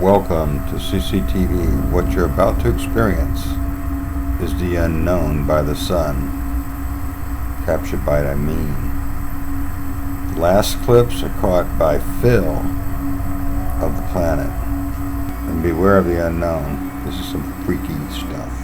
Welcome to CCTV. What you're about to experience is the unknown by the sun, captured by the mean. The last clips are caught by Phil of the planet. And beware of the unknown. This is some freaky stuff.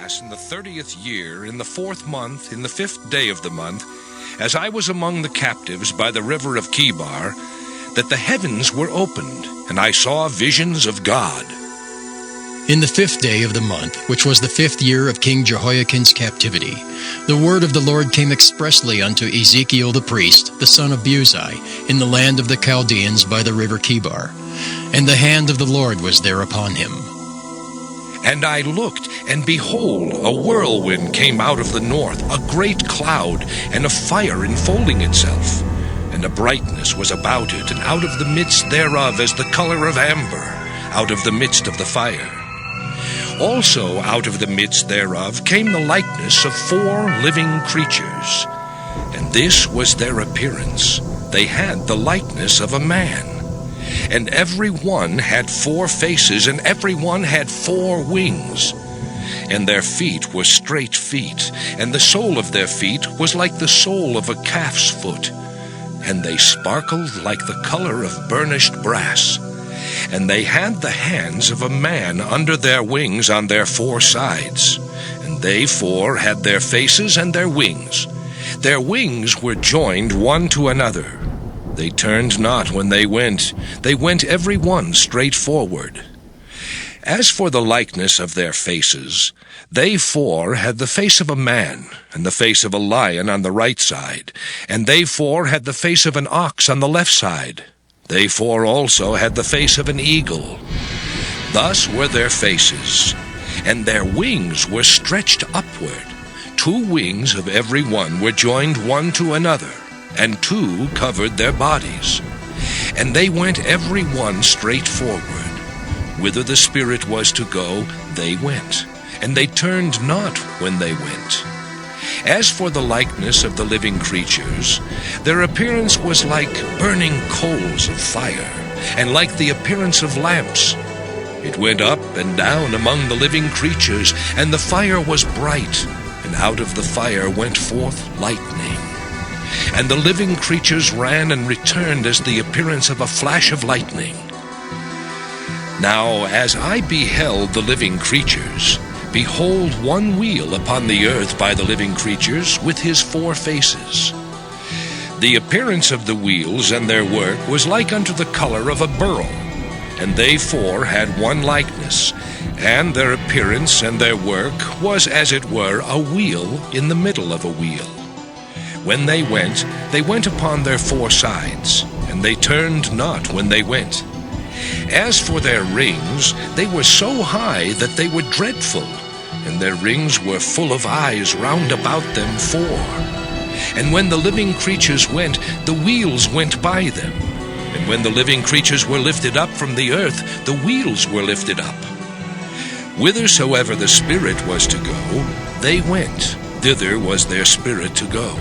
pass in the 30th year, in the 4th month, in the 5th day of the month, as I was among the captives by the river of Chebar, that the heavens were opened, and I saw visions of God. In the 5th day of the month, which was the 5th year of King Jehoiakim's captivity, the word of the Lord came expressly unto Ezekiel the priest, the son of Buzi, in the land of the Chaldeans by the river Chebar. And the hand of the Lord was there upon him. And I looked, and behold, a whirlwind came out of the north, a great cloud, and a fire enfolding itself. And a brightness was about it, and out of the midst thereof as the color of amber, out of the midst of the fire. Also out of the midst thereof came the likeness of 4 living creatures. And this was their appearance. They had the likeness of a man. And every one had 4 faces, and every one had 4 wings. And their feet were straight feet, and the sole of their feet was like the sole of a calf's foot. And they sparkled like the color of burnished brass. And they had the hands of a man under their wings on their 4 sides. And they 4 had their faces and their wings. Their wings were joined one to another. They turned not when they went every one straight forward. As for the likeness of their faces, they 4 had the face of a man, and the face of a lion on the right side, and they 4 had the face of an ox on the left side. They 4 also had the face of an eagle. Thus were their faces, and their wings were stretched upward. 2 wings of every one were joined one to another, and 2 covered their bodies. And they went every one straight forward. Whither the Spirit was to go, they went, and they turned not when they went. As for the likeness of the living creatures, their appearance was like burning coals of fire, and like the appearance of lamps. It went up and down among the living creatures, and the fire was bright, and out of the fire went forth lightning. And the living creatures ran and returned as the appearance of a flash of lightning. Now as I beheld the living creatures, behold, one wheel upon the earth by the living creatures, with his 4 faces. The appearance of the wheels and their work was like unto the color of a beryl, and they 4 had one likeness, and their appearance and their work was as it were a wheel in the middle of a wheel. When they went upon their 4 sides, and they turned not when they went. As for their rings, they were so high that they were dreadful, and their rings were full of eyes round about them 4. And when the living creatures went, the wheels went by them. And when the living creatures were lifted up from the earth, the wheels were lifted up. Whithersoever the Spirit was to go, they went. Thither was their spirit to go.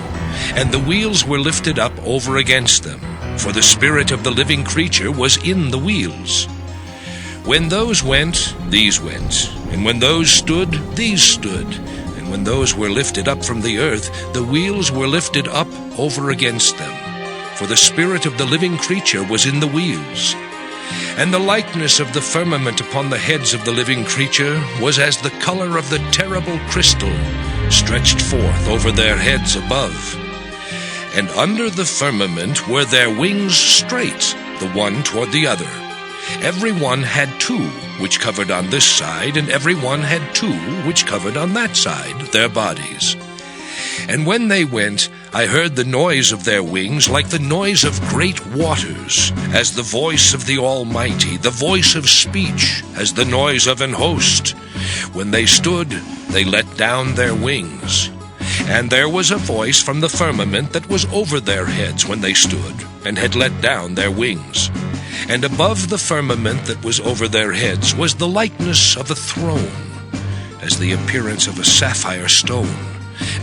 And the wheels were lifted up over against them, for the spirit of the living creature was in the wheels. When those went, these went, and when those stood, these stood, and when those were lifted up from the earth, the wheels were lifted up over against them, for the spirit of the living creature was in the wheels. And the likeness of the firmament upon the heads of the living creature was as the color of the terrible crystal, stretched forth over their heads above. And under the firmament were their wings straight, the one toward the other. Every one had 2, which covered on this side, and every one had 2, which covered on that side, their bodies. And when they went, I heard the noise of their wings like the noise of great waters, as the voice of the Almighty, the voice of speech, as the noise of an host. When they stood, they let down their wings. And there was a voice from the firmament that was over their heads when they stood, and had let down their wings. And above the firmament that was over their heads was the likeness of a throne, as the appearance of a sapphire stone.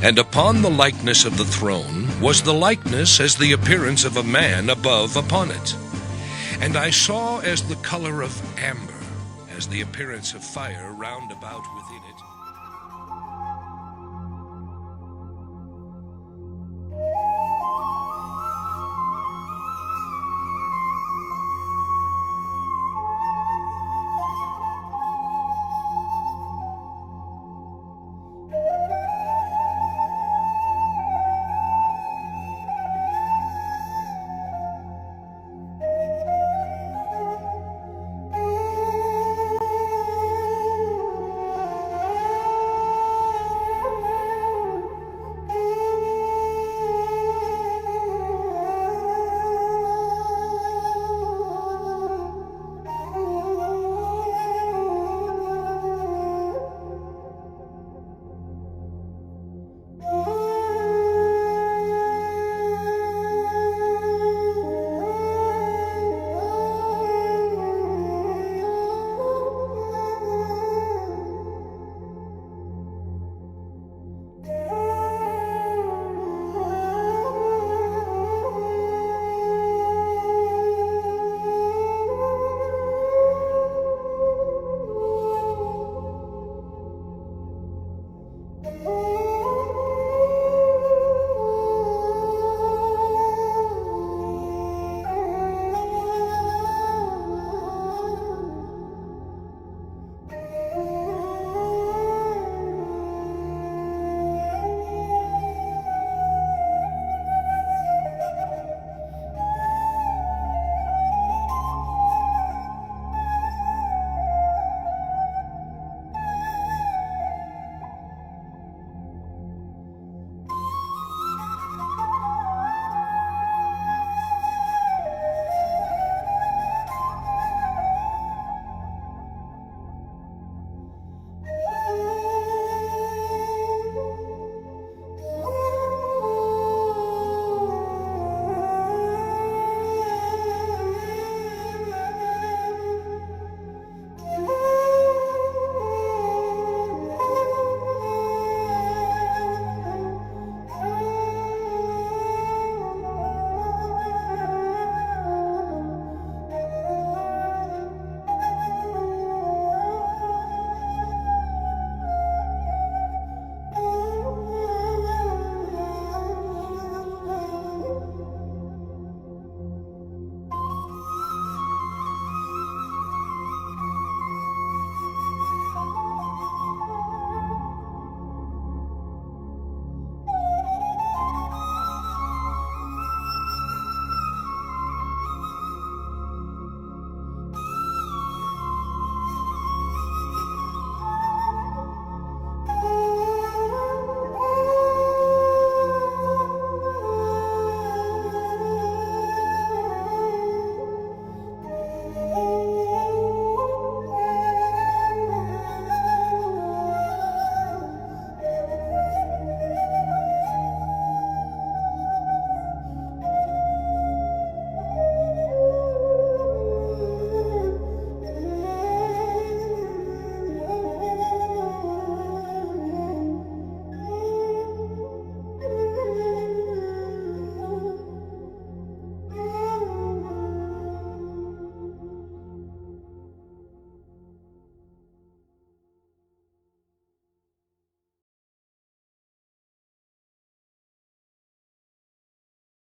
And upon the likeness of the throne was the likeness as the appearance of a man above upon it. And I saw as the color of amber, as the appearance of fire round about within it.